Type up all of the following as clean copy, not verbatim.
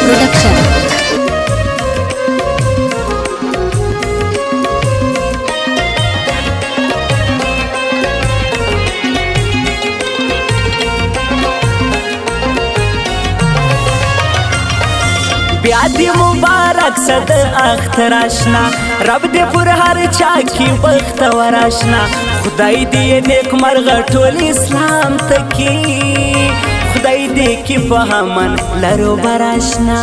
Production. بیادی مبارک صد اختر آشنا رب دې پر هر چا کې بخت ور آشنا خدای دې نیک مرغ ټول اسلام تکي خدای دې کې فهمن لرو بر آشنا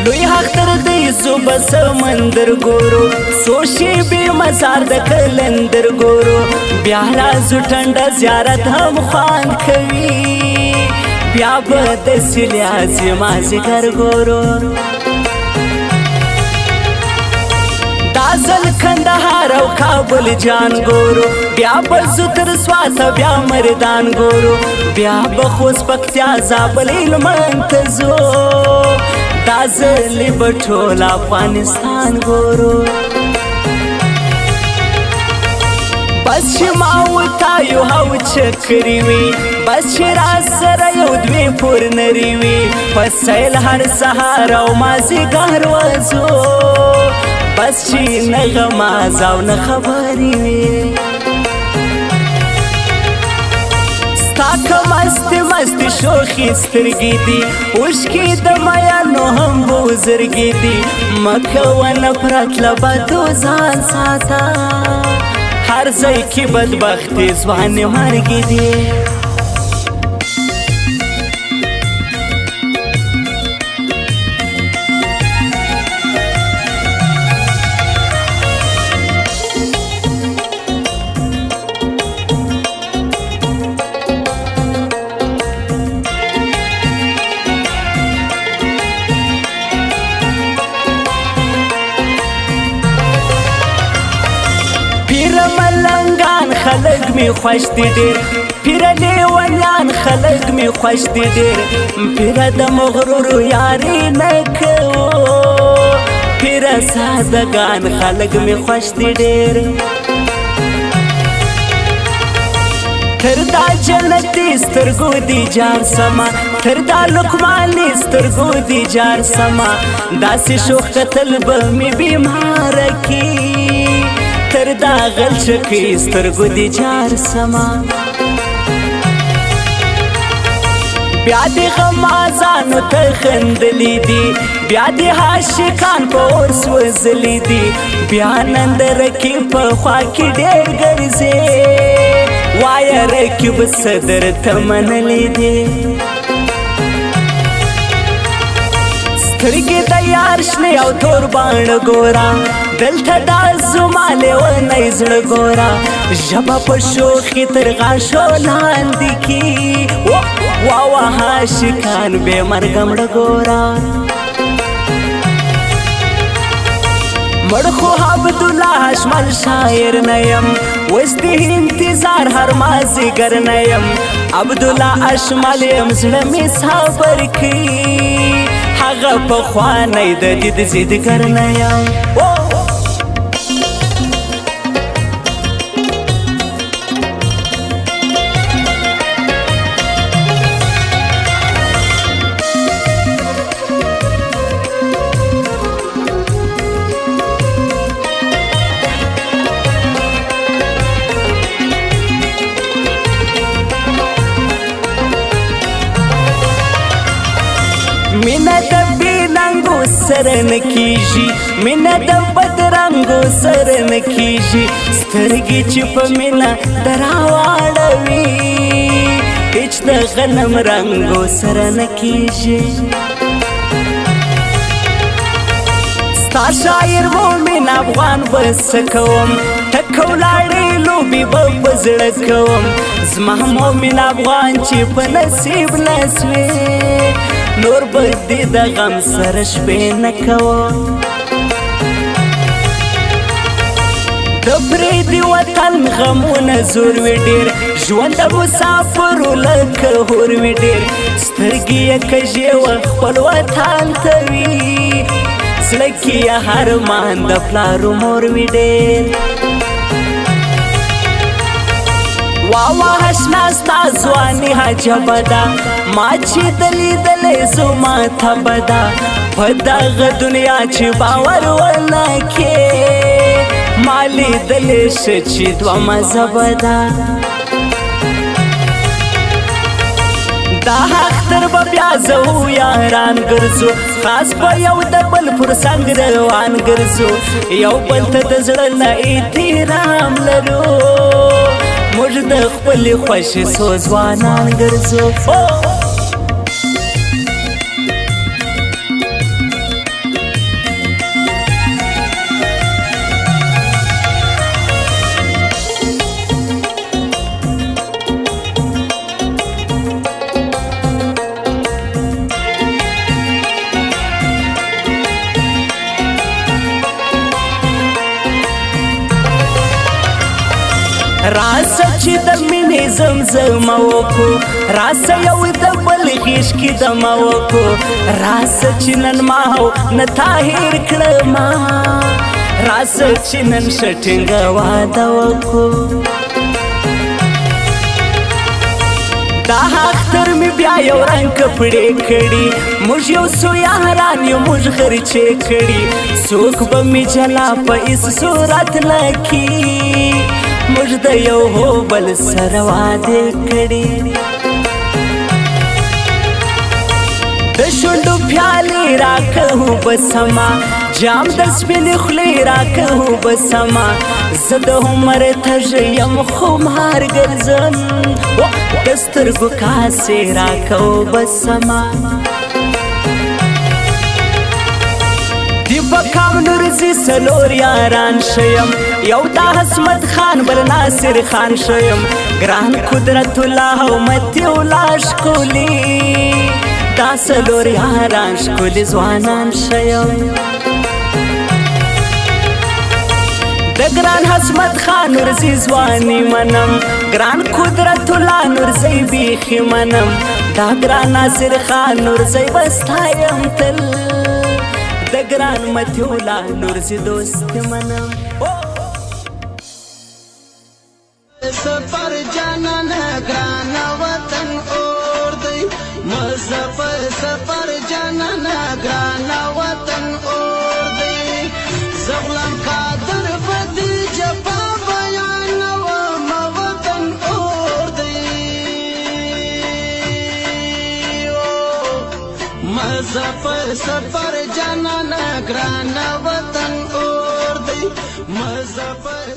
لوی اختر دې زوب سمندر ګورو سوشي به مزار د کلندر ګورو بیا راځو ټنډه زیارت هم خوان کوي بیا به داسې لیازې مازدیګر ګورو دا ځل کندهار او کابل جان ګورو بیا به زو تر سواته بیا مردان ګورو بیا به خوست پکتیا زابل هلمند ته ځو دا ځلې به ټول افغانستان ګورو بس چې ما ورته یو هو چکرې وي بس چې راسره یو دوې پور نري وي په سیل هر سهار او مازدیګر وځو بس چې نه غماز او نه خبرې وي ستا که مستې مستې شوخې سترګې دي اوښکې د میانو هم بوزرګې دي مه کوه نفرت له بدو ځان ساته هر ځای کې بدبختې ځوانې مرګې دي خلق می خوش دی ډیر پیر لیونیان خلق می خوش دی ډیر پیر د مغرور یاري نه کوو پیر سادهګان خلق می خوش دی ډیر تر دا جنتي سترګو دی جار سما تر دا لقماني سترګو دی جار سما داسې شوخ قتل به می بیمار کی تر دا غل چکی سترګو دی جار سما بیا دی غمازانو ته خندلی دی بیا دی عاشقان په اور سوځلی دی بیا نندر کې په خوا کې ډېر ګرځې وایه رکیب صدر ته منلی دی سترګې د یار شنې او تور باڼه ګوره دلته دا زما لیونی زړه ګوره ژبه په شوخي تر غاښو لاندې کي واوه عاشقان بې مرګه مړه ګوره مړ خو عبدالله اشمل شاعر نه یم اوس د انتظار هر مازدیګر نه یم عبدالله اشمل یم زړه مې صبر کوي هغه پخوانی د دید زیدګر نه یم مینه د بېلنګو سره نه کېږي مینه د بدرنګو سره نه کېږي سترګې چې په مینه د راواړوي هېڅ د غنم رنګو سره نه کېږي ستا شاعر مومن افغان به څه کوم ټکه ولاړې لوبې به په زړه کوم زما مومن افغان چې په نصیب نه سوې نور به دې د غم سره شپې نه کوم د پردي وطن غمونه زور وي ډېر ژوند د مسافرو لکه هور وي ډېر سترګې یې کږې وه خپل وطن ته وي زړه کې یې هر مان د پلار مور وي ډېر واوا هشنا ستا ځواني دنیا جبدا ما چې دلیدلې زما ته بدا په دغه دنیا چې باور ونه کې ما لیدلې شه چې دوه مذهبه ده دا اختر به بیا زه یاران ګرځو خاص به یو د بل پر څنګ روان ګرځو یو بل ته د زړه نه احترام لرو موږ د خپلې خوښې څو ځوانان ګرځو راسه چې د مینې زمزمه وکړو راسه یو د بل غېږ کې دمه وکړو راسه چې نن ما او نه تا هېر کړمه راسه چې نن ښه ټینګه واده وکړو دا اختر مې بیا یو رنګ کپړې کړي موږ یو څو یاران یو موږ خرچې کړي څوک به مې جلا په هېڅ صورت نه کړي موږ د یو بل سره واده کړي د شونډو پیالې راکړو بسما جام د سپینې خولې راکړو بسما زه د عمر تږی یم خمار ګرځم د سترګو کاسې راکړو بسما دی بکام نورزی سلور یاران شیم یو دا حسمت خان بل ناصر خان شیم گران قدرت الله او متی الله شکولی دا سلور یاران شکولی ځوانان شیم د گران حسمت خان نورزی ځواني منم گران قدرت الله نورزی بیخي منم دا گران ناصر خان نورزی بستایم تل د ګران متیولا نورزي دوست منم سفر جانان ګران وطن اور دی مظفر سفر جانان ګران وطن اور دی زغلم قادر بدی جفا بیان و وطن اور دی مظفر سفر جانان ګران وطن اور دی مظفر